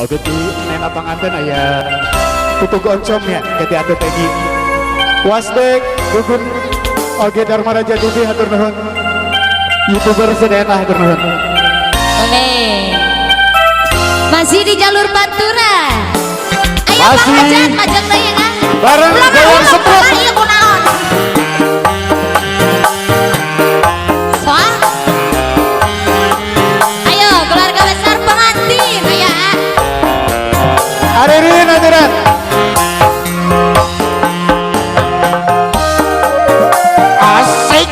Oke tuh nena panganten aya tutug oncom ya keti atuh Pegi. Wasdek Gugun oge Dharma Raja Dubi hatur nuhun. YouTuber sedena hatur nuhun. Boleh. Masih di jalur Pantura. Ayo Masih. Majak daya kan. Bareng Gawang Seprot. Ayo kunaon. Soal. Ayo keluarga besar pengantin. Ayo. Aririn hadiran. Asik.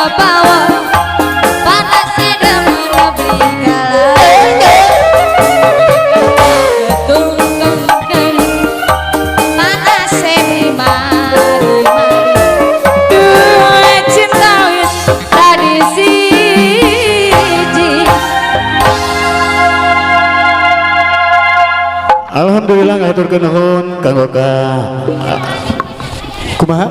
kebawa panasnya demen lebih ketungkan panasnya di mari-mari dua cinta wis tadi siji. Alhamdulillah ngaturkeun nuhun kanggo ka kumaha